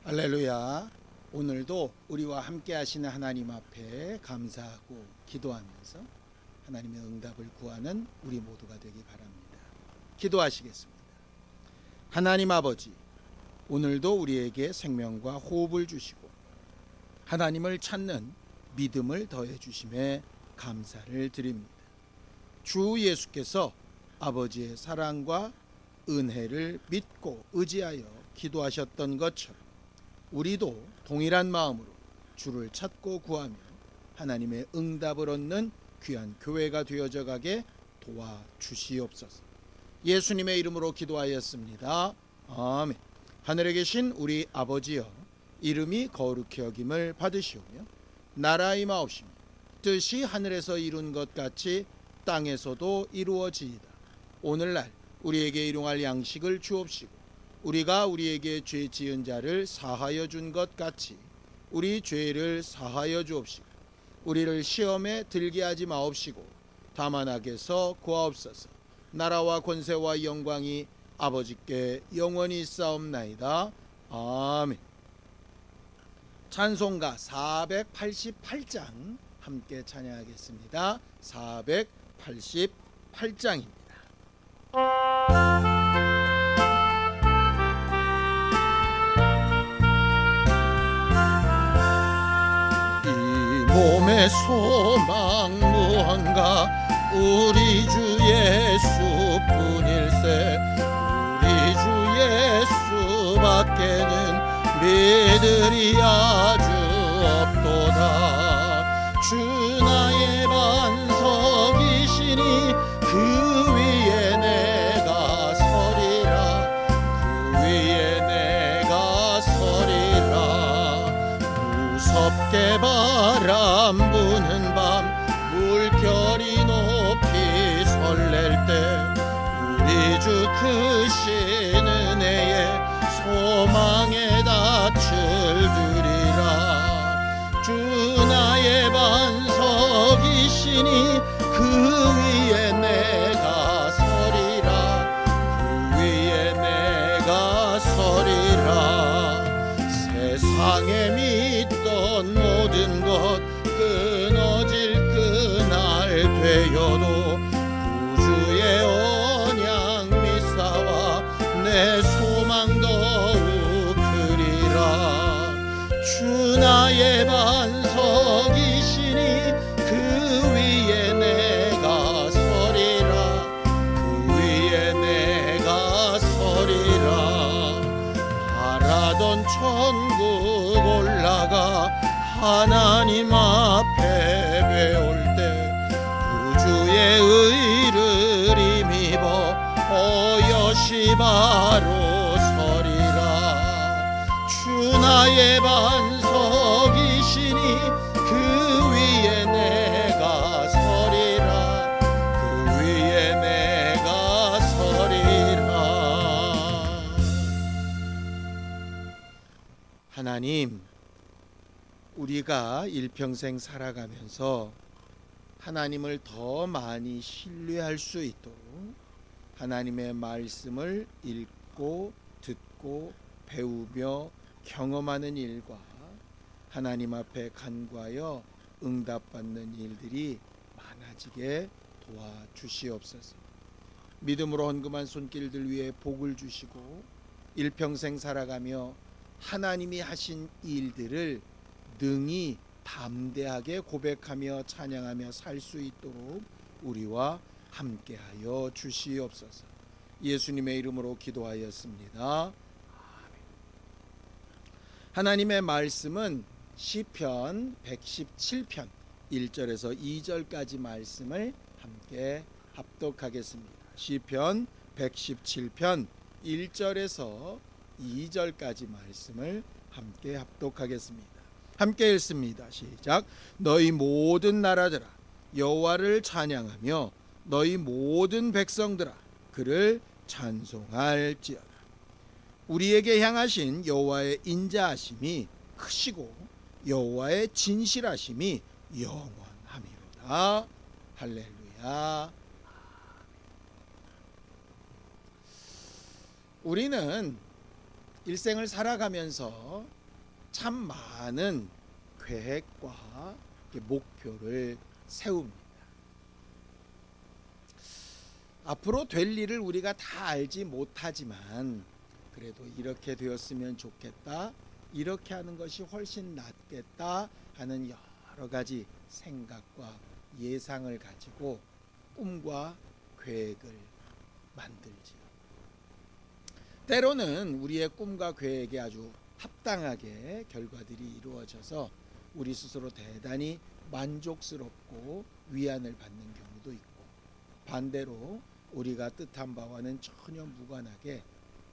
할렐루야. 오늘도 우리와 함께 하시는 하나님 앞에 감사하고 기도하면서 하나님의 응답을 구하는 우리 모두가 되기 바랍니다. 기도하시겠습니다. 하나님 아버지, 오늘도 우리에게 생명과 호흡을 주시고 하나님을 찾는 믿음을 더해 주심에 감사를 드립니다. 주 예수께서 아버지의 사랑과 은혜를 믿고 의지하여 기도하셨던 것처럼 우리도 동일한 마음으로 주를 찾고 구하며 하나님의 응답을 얻는 귀한 교회가 되어져 가게 도와주시옵소서. 예수님의 이름으로 기도하였습니다. 아멘. 하늘에 계신 우리 아버지여, 이름이 거룩히 여김을 받으시오며 나라의 임하옵시며 뜻이 하늘에서 이룬 것 같이 땅에서도 이루어지이다. 오늘날 우리에게 일용할 양식을 주옵시고 우리가 우리에게 죄 지은 자를 사하여 준 것 같이 우리 죄를 사하여 주옵시고 우리를 시험에 들게 하지 마옵시고 다만 악에서 구하옵소서. 나라와 권세와 영광이 아버지께 영원히 있사옵나이다. 아멘. 찬송가 488장 함께 찬양하겠습니다. 488장입니다. 몸의 소망 무언가 우리 주 예수뿐일세. 우리 주 예수밖에는 믿으리 아주 없도다. 주 나의 반석이시니 그 위에 내가 서리라. 그 위에 내가 서리라. 무섭게 바람 부는 밤 물결이 높이 설렐 때 우리 주 크신 은혜에 소망의 닻을 들이라. 주 나의 반석이시니 그 위에 내가 서리라. 그 위에 내가 서리라. 세상에 믿던 모든 것 끊어질 그날 되어도 구주의 언약 미사와 내 소망 더욱 크리라. 주 나의 반석이시니 그 위에 내가 서리라. 그 위에 내가 서리라. 바라던 천국 올라가 하나님 앞에 배울 때 구주의 의를 힘입어 어여시 바로 서리라. 주 나의 반석이시니 그 위에 내가 서리라. 그 위에 내가 서리라. 하나님, 우리가 일평생 살아가면서 하나님을 더 많이 신뢰할 수 있도록 하나님의 말씀을 읽고 듣고 배우며 경험하는 일과 하나님 앞에 간구하여 응답받는 일들이 많아지게 도와주시옵소서. 믿음으로 헌금한 손길들 위해 복을 주시고 일평생 살아가며 하나님이 하신 일들을 능히 담대하게 고백하며 찬양하며 살 수 있도록 우리와 함께하여 주시옵소서. 예수님의 이름으로 기도하였습니다. 하나님의 말씀은 시편 117편 1절에서 2절까지 말씀을 함께 합독하겠습니다. 시편 117편 1절에서 2절까지 말씀을 함께 합독하겠습니다. 함께 읽습니다. 시작. 너희 모든 나라들아 여호와를 찬양하며 너희 모든 백성들아 그를 찬송할지어다. 우리에게 향하신 여호와의 인자하심이 크시고 여호와의 진실하심이 영원하미로다. 할렐루야. 우리는 일생을 살아가면서 참 많은 계획과 목표를 세웁니다. 앞으로 될 일을 우리가 다 알지 못하지만 그래도 이렇게 되었으면 좋겠다, 이렇게 하는 것이 훨씬 낫겠다 하는 여러 가지 생각과 예상을 가지고 꿈과 계획을 만들지요. 때로는 우리의 꿈과 계획에 아주 합당하게 결과들이 이루어져서 우리 스스로 대단히 만족스럽고 위안을 받는 경우도 있고, 반대로 우리가 뜻한 바와는 전혀 무관하게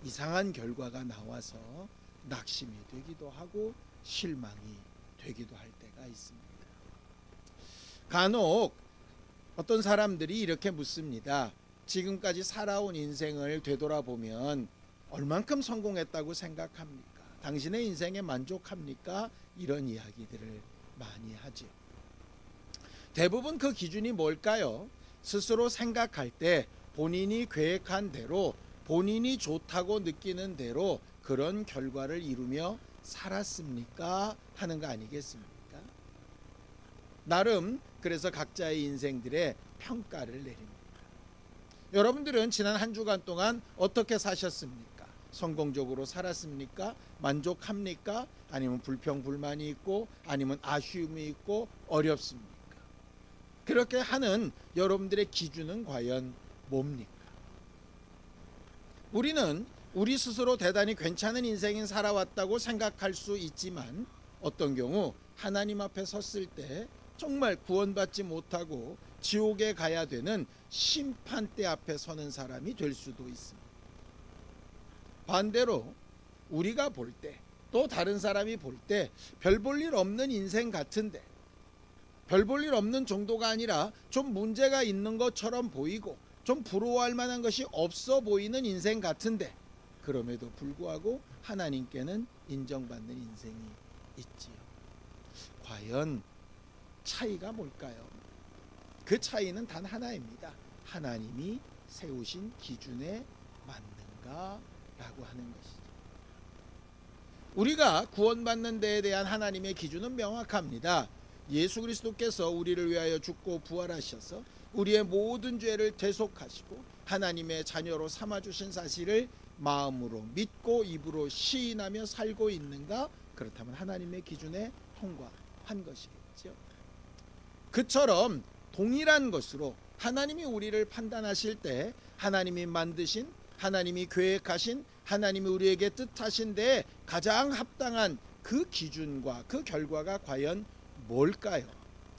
이상한 결과가 나와서 낙심이 되기도 하고 실망이 되기도 할 때가 있습니다. 간혹 어떤 사람들이 이렇게 묻습니다. 지금까지 살아온 인생을 되돌아보면 얼만큼 성공했다고 생각합니까? 당신의 인생에 만족합니까? 이런 이야기들을 많이 하죠. 대부분 그 기준이 뭘까요? 스스로 생각할 때 본인이 계획한 대로, 본인이 좋다고 느끼는 대로 그런 결과를 이루며 살았습니까? 하는 거 아니겠습니까? 나름 그래서 각자의 인생들의 평가를 내립니다. 여러분들은 지난 한 주간 동안 어떻게 사셨습니까? 성공적으로 살았습니까? 만족합니까? 아니면 불평불만이 있고, 아니면 아쉬움이 있고 어렵습니까? 그렇게 하는 여러분들의 기준은 과연 뭡니까? 우리는 우리 스스로 대단히 괜찮은 인생을 살아왔다고 생각할 수 있지만, 어떤 경우 하나님 앞에 섰을 때 정말 구원받지 못하고 지옥에 가야 되는 심판대 앞에 서는 사람이 될 수도 있습니다. 반대로 우리가 볼 때, 또 다른 사람이 볼 때 별 볼 일 없는 인생 같은데, 별 볼 일 없는 정도가 아니라 좀 문제가 있는 것처럼 보이고 좀 부러워할 만한 것이 없어 보이는 인생 같은데, 그럼에도 불구하고 하나님께는 인정받는 인생이 있지요. 과연 차이가 뭘까요? 그 차이는 단 하나입니다. 하나님이 세우신 기준에 맞는가라고 하는 것이죠. 우리가 구원받는 데에 대한 하나님의 기준은 명확합니다. 예수 그리스도께서 우리를 위하여 죽고 부활하셔서 우리의 모든 죄를 대속하시고 하나님의 자녀로 삼아주신 사실을 마음으로 믿고 입으로 시인하며 살고 있는가? 그렇다면 하나님의 기준에 통과한 것이겠죠. 그처럼 동일한 것으로 하나님이 우리를 판단하실 때 하나님이 만드신, 하나님이 계획하신, 하나님이 우리에게 뜻하신 데에 가장 합당한 그 기준과 그 결과가 과연 뭘까요?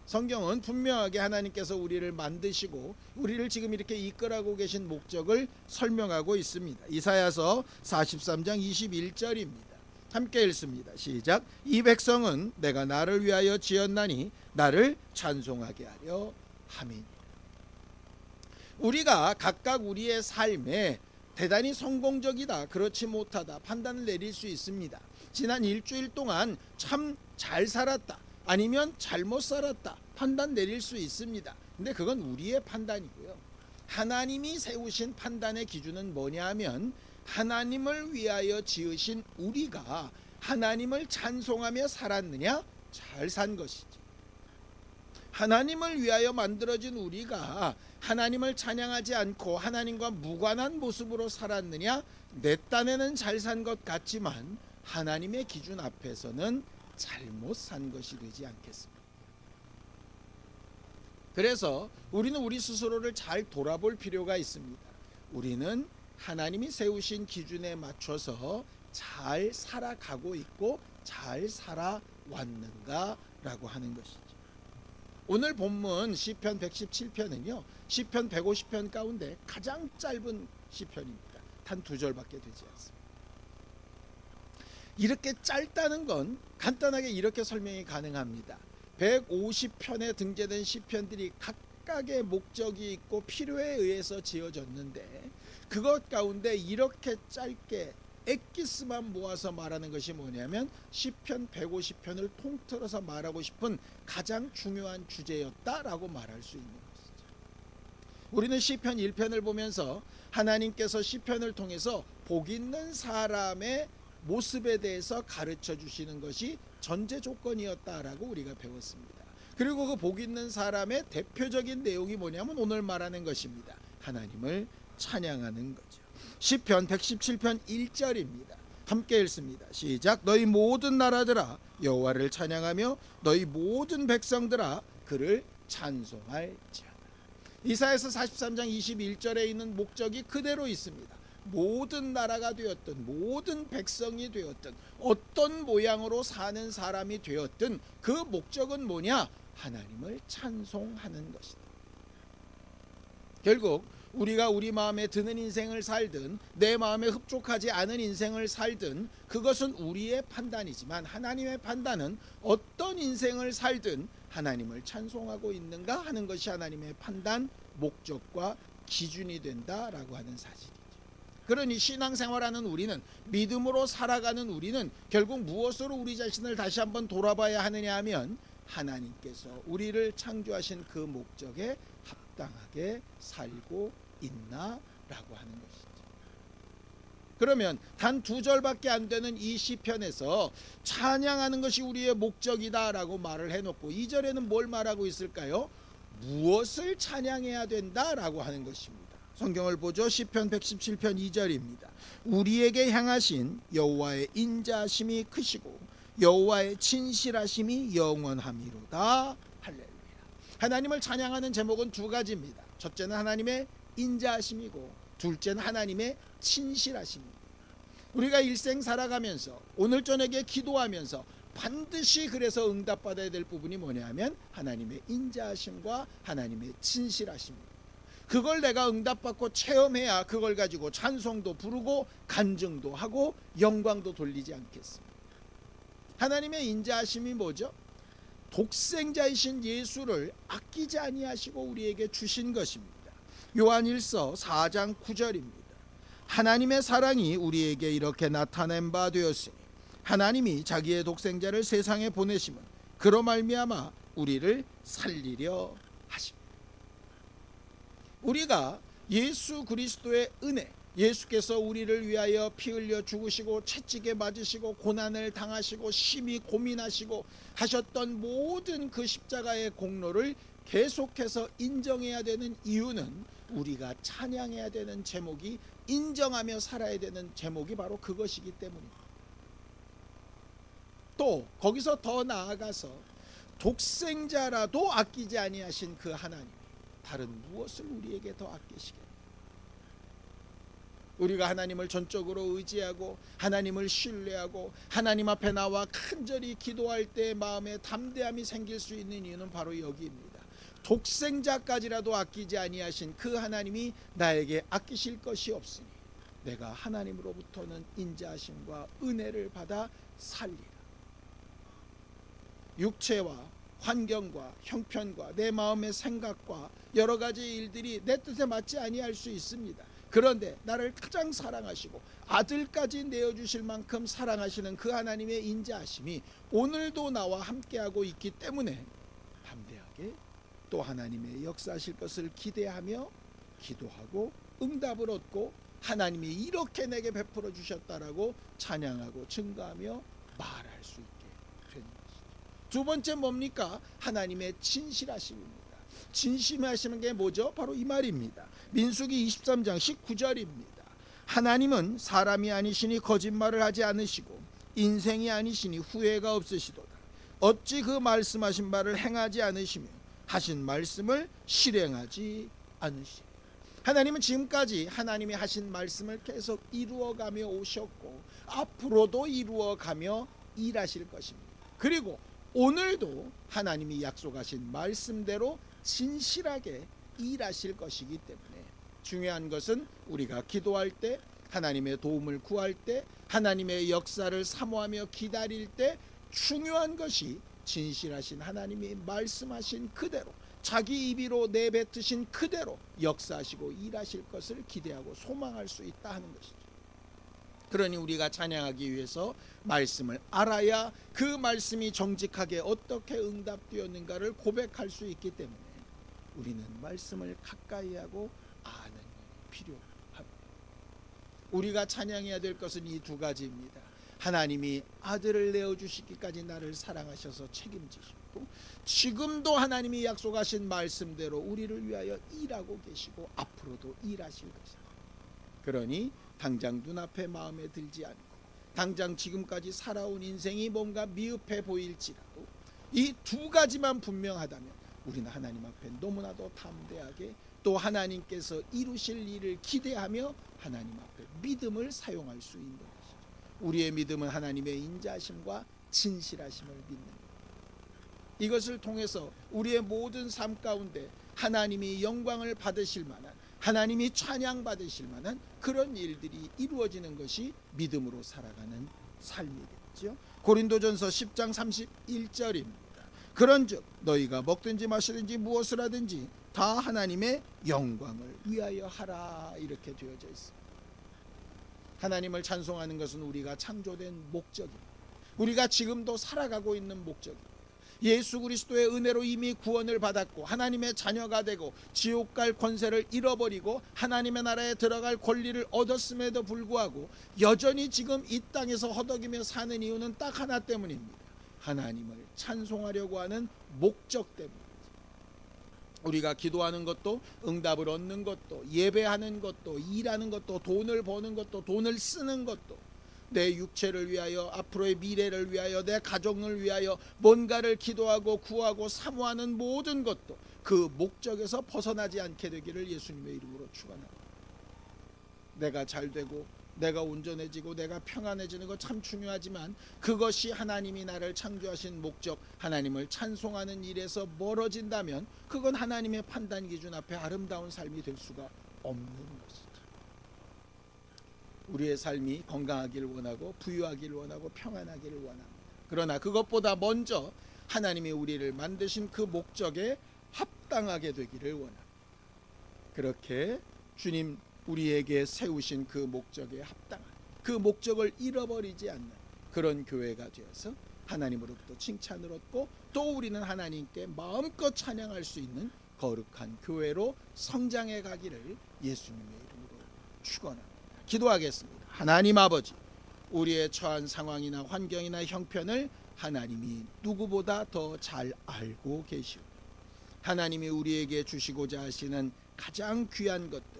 성경은 분명하게 하나님께서 우리를 만드시고 우리를 지금 이렇게 이끌어가고 계신 목적을 설명하고 있습니다. 이사야서 43장 21절입니다. 함께 읽습니다. 시작. 이 백성은 내가 나를 위하여 지었나니 나를 찬송하게 하려 함이니라. 우리가 각각 우리의 삶에 대단히 성공적이다, 그렇지 못하다 판단을 내릴 수 있습니다. 지난 일주일 동안 참 잘 살았다, 아니면 잘못 살았다 판단 내릴 수 있습니다. 근데 그건 우리의 판단이고요. 하나님이 세우신 판단의 기준은 뭐냐 하면, 하나님을 위하여 지으신 우리가 하나님을 찬송하며 살았느냐, 잘 산 것이지. 하나님을 위하여 만들어진 우리가 하나님을 찬양하지 않고 하나님과 무관한 모습으로 살았느냐, 내 딴에는 잘 산 것 같지만 하나님의 기준 앞에서는 잘못 산 것이 되지 않겠습니까? 그래서 우리는 우리 스스로를 잘 돌아볼 필요가 있습니다. 우리는 하나님이 세우신 기준에 맞춰서 잘 살아가고 있고 잘 살아왔는가라고 하는 것이죠. 오늘 본문 시편 117편은요, 시편 150편 가운데 가장 짧은 시편입니다. 단 2절밖에 되지 않습니다. 이렇게 짧다는 건 간단하게 이렇게 설명이 가능합니다. 150편에 등재된 시편들이 각각의 목적이 있고 필요에 의해서 지어졌는데, 그것 가운데 이렇게 짧게 엑기스만 모아서 말하는 것이 뭐냐면 시편 150편을 통틀어서 말하고 싶은 가장 중요한 주제였다라고 말할 수 있는 것이죠. 우리는 시편 1편을 보면서 하나님께서 시편을 통해서 복 있는 사람의 모습에 대해서 가르쳐 주시는 것이 전제 조건이었다라고 우리가 배웠습니다. 그리고 그 복 있는 사람의 대표적인 내용이 뭐냐면 오늘 말하는 것입니다. 하나님을 찬양하는 거죠. 시편 117편 1절입니다. 함께 읽습니다. 시작. 너희 모든 나라들아 여호와를 찬양하며 너희 모든 백성들아 그를 찬송할지어다. 이사야서 43장 21절에 있는 목적이 그대로 있습니다. 모든 나라가 되었든 모든 백성이 되었든 어떤 모양으로 사는 사람이 되었든 그 목적은 뭐냐? 하나님을 찬송하는 것이다. 결국 우리가 우리 마음에 드는 인생을 살든 내 마음에 흡족하지 않은 인생을 살든 그것은 우리의 판단이지만 하나님의 판단은 어떤 인생을 살든 하나님을 찬송하고 있는가 하는 것이 하나님의 판단 목적과 기준이 된다라고 하는 사실이죠. 그러니 신앙생활하는 우리는, 믿음으로 살아가는 우리는 결국 무엇으로 우리 자신을 다시 한번 돌아봐야 하느냐 하면 하나님께서 우리를 창조하신 그 목적에 합당하게 살고 있나라고 하는 것이죠. 그러면 단 2절밖에 안 되는 이 시편에서 찬양하는 것이 우리의 목적이다라고 말을 해놓고 2절에는 뭘 말하고 있을까요? 무엇을 찬양해야 된다라고 하는 것입니다. 성경을 보죠. 시편 117편 2절입니다. 우리에게 향하신 여호와의 인자하심이 크시고 여호와의 진실하심이 영원함이로다. 할렐루야. 하나님을 찬양하는 제목은 2가지입니다. 첫째는 하나님의 인자하심이고 둘째는 하나님의 친실하심입니다. 우리가 일생 살아가면서 오늘 저녁에 기도하면서 반드시 그래서 응답받아야 될 부분이 뭐냐면 하나님의 인자하심과 하나님의 친실하심입니다. 그걸 내가 응답받고 체험해야 그걸 가지고 찬송도 부르고 간증도 하고 영광도 돌리지 않겠습니까? 하나님의 인자하심이 뭐죠? 독생자이신 예수를 아끼지 아니하시고 우리에게 주신 것입니다. 요한일서 4장 9절입니다. 하나님의 사랑이 우리에게 이렇게 나타낸 바 되었으니 하나님이 자기의 독생자를 세상에 보내심은 그로 말미암아 우리를 살리려 하십니다. 우리가 예수 그리스도의 은혜, 예수께서 우리를 위하여 피 흘려 죽으시고 채찍에 맞으시고 고난을 당하시고 심히 고민하시고 하셨던 모든 그 십자가의 공로를 계속해서 인정해야 되는 이유는 우리가 찬양해야 되는 제목이, 인정하며 살아야 되는 제목이 바로 그것이기 때문입니다. 또 거기서 더 나아가서 독생자라도 아끼지 아니하신 그 하나님, 다른 무엇을 우리에게 더 아끼시겠습니까? 우리가 하나님을 전적으로 의지하고 하나님을 신뢰하고 하나님 앞에 나와 간절히 기도할 때 마음에 담대함이 생길 수 있는 이유는 바로 여기입니다. 독생자까지라도 아끼지 아니하신 그 하나님이 나에게 아끼실 것이 없으니 내가 하나님으로부터는 인자하심과 은혜를 받아 살리라. 육체와 환경과 형편과 내 마음의 생각과 여러 가지 일들이 내 뜻에 맞지 아니할 수 있습니다. 그런데 나를 가장 사랑하시고 아들까지 내어주실 만큼 사랑하시는 그 하나님의 인자하심이 오늘도 나와 함께하고 있기 때문에 담대하게 또 하나님의 역사하실 것을 기대하며 기도하고 응답을 얻고 하나님이 이렇게 내게 베풀어 주셨다라고 찬양하고 증거하며 말할 수 있게 되는 것이죠. 두 번째 뭡니까? 하나님의 진실하심입니다. 진심하시는 게 뭐죠? 바로 이 말입니다. 민수기 23장 19절입니다. 하나님은 사람이 아니시니 거짓말을 하지 않으시고 인생이 아니시니 후회가 없으시도다. 어찌 그 말씀하신 바를 행하지 않으시며 하신 말씀을 실행하지 않으시며. 하나님은 지금까지 하나님이 하신 말씀을 계속 이루어가며 오셨고 앞으로도 이루어가며 일하실 것입니다. 그리고 오늘도 하나님이 약속하신 말씀대로 진실하게 일하실 것이기 때문에 중요한 것은 우리가 기도할 때, 하나님의 도움을 구할 때, 하나님의 역사를 사모하며 기다릴 때 중요한 것이 진실하신 하나님이 말씀하신 그대로 자기 입으로 내뱉으신 그대로 역사하시고 일하실 것을 기대하고 소망할 수 있다 하는 것이죠. 그러니 우리가 찬양하기 위해서 말씀을 알아야 그 말씀이 정직하게 어떻게 응답되었는가를 고백할 수 있기 때문에 우리는 말씀을 가까이 하고 아는 일이 필요합니다. 우리가 찬양해야 될 것은 이 2가지입니다. 하나님이 아들을 내어주시기까지 나를 사랑하셔서 책임지셨고, 지금도 하나님이 약속하신 말씀대로 우리를 위하여 일하고 계시고 앞으로도 일하실 것이다. 그러니 당장 눈앞에 마음에 들지 않고, 당장 지금까지 살아온 인생이 뭔가 미흡해 보일지라도 이 두 가지만 분명하다면 우리는 하나님 앞에 너무나도 담대하게 또 하나님께서 이루실 일을 기대하며 하나님 앞에 믿음을 사용할 수 있는 것이죠. 우리의 믿음은 하나님의 인자하심과 진실하심을 믿는 것. 이것을 통해서 우리의 모든 삶 가운데 하나님이 영광을 받으실 만한, 하나님이 찬양 받으실 만한 그런 일들이 이루어지는 것이 믿음으로 살아가는 삶이겠죠. 고린도전서 10장 31절입니다. 그런즉 너희가 먹든지 마시든지 무엇을 하든지 다 하나님의 영광을 위하여 하라, 이렇게 되어져 있습니다. 하나님을 찬송하는 것은 우리가 창조된 목적입니다. 우리가 지금도 살아가고 있는 목적입니다. 예수 그리스도의 은혜로 이미 구원을 받았고 하나님의 자녀가 되고 지옥 갈 권세를 잃어버리고 하나님의 나라에 들어갈 권리를 얻었음에도 불구하고 여전히 지금 이 땅에서 허덕이며 사는 이유는 딱 하나 때문입니다. 하나님을 찬송하려고 하는 목적 때문입니다. 우리가 기도하는 것도, 응답을 얻는 것도, 예배하는 것도, 일하는 것도, 돈을 버는 것도, 돈을 쓰는 것도, 내 육체를 위하여, 앞으로의 미래를 위하여, 내 가정을 위하여 뭔가를 기도하고 구하고 사모하는 모든 것도 그 목적에서 벗어나지 않게 되기를 예수님의 이름으로 축원합니다. 내가 잘 되고 내가 온전해지고 내가 평안해지는 것 참 중요하지만 그것이 하나님이 나를 창조하신 목적, 하나님을 찬송하는 일에서 멀어진다면 그건 하나님의 판단 기준 앞에 아름다운 삶이 될 수가 없는 것이죠. 우리의 삶이 건강하기를 원하고 부유하기를 원하고 평안하기를 원합니다. 그러나 그것보다 먼저 하나님이 우리를 만드신 그 목적에 합당하게 되기를 원합니다. 그렇게 주님 우리에게 세우신 그 목적에 합당한, 그 목적을 잃어버리지 않는 그런 교회가 되어서 하나님으로부터 칭찬을 얻고 또 우리는 하나님께 마음껏 찬양할 수 있는 거룩한 교회로 성장해 가기를 예수님의 이름으로 축원합니다. 기도하겠습니다. 하나님 아버지, 우리의 처한 상황이나 환경이나 형편을 하나님이 누구보다 더 잘 알고 계시오. 하나님이 우리에게 주시고자 하시는 가장 귀한 것들,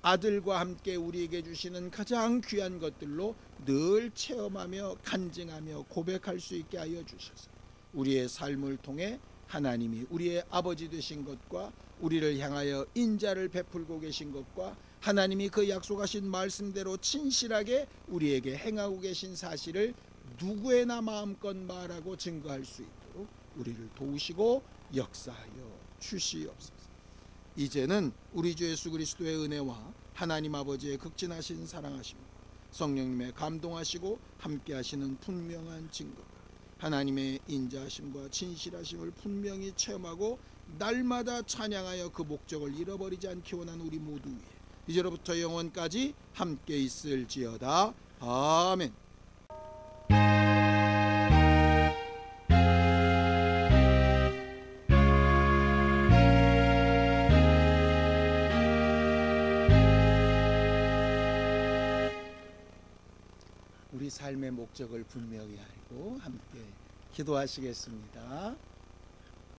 아들과 함께 우리에게 주시는 가장 귀한 것들로 늘 체험하며 간증하며 고백할 수 있게 하여 주셔서 우리의 삶을 통해 하나님이 우리의 아버지 되신 것과 우리를 향하여 인자를 베풀고 계신 것과 하나님이 그 약속하신 말씀대로 진실하게 우리에게 행하고 계신 사실을 누구에나 마음껏 말하고 증거할 수 있도록 우리를 도우시고 역사하여 주시옵소서. 이제는 우리 주 예수 그리스도의 은혜와 하나님 아버지의 극진하신 사랑하심과 성령님의 감동하시고 함께하시는 분명한 증거가 하나님의 인자하심과 진실하심을 분명히 체험하고 날마다 찬양하여 그 목적을 잃어버리지 않기 원하는 우리 모두 위에 이제로부터 영원까지 함께 있을지어다. 아멘. 우리 삶의 목적을 분명히 알고 함께 기도하시겠습니다.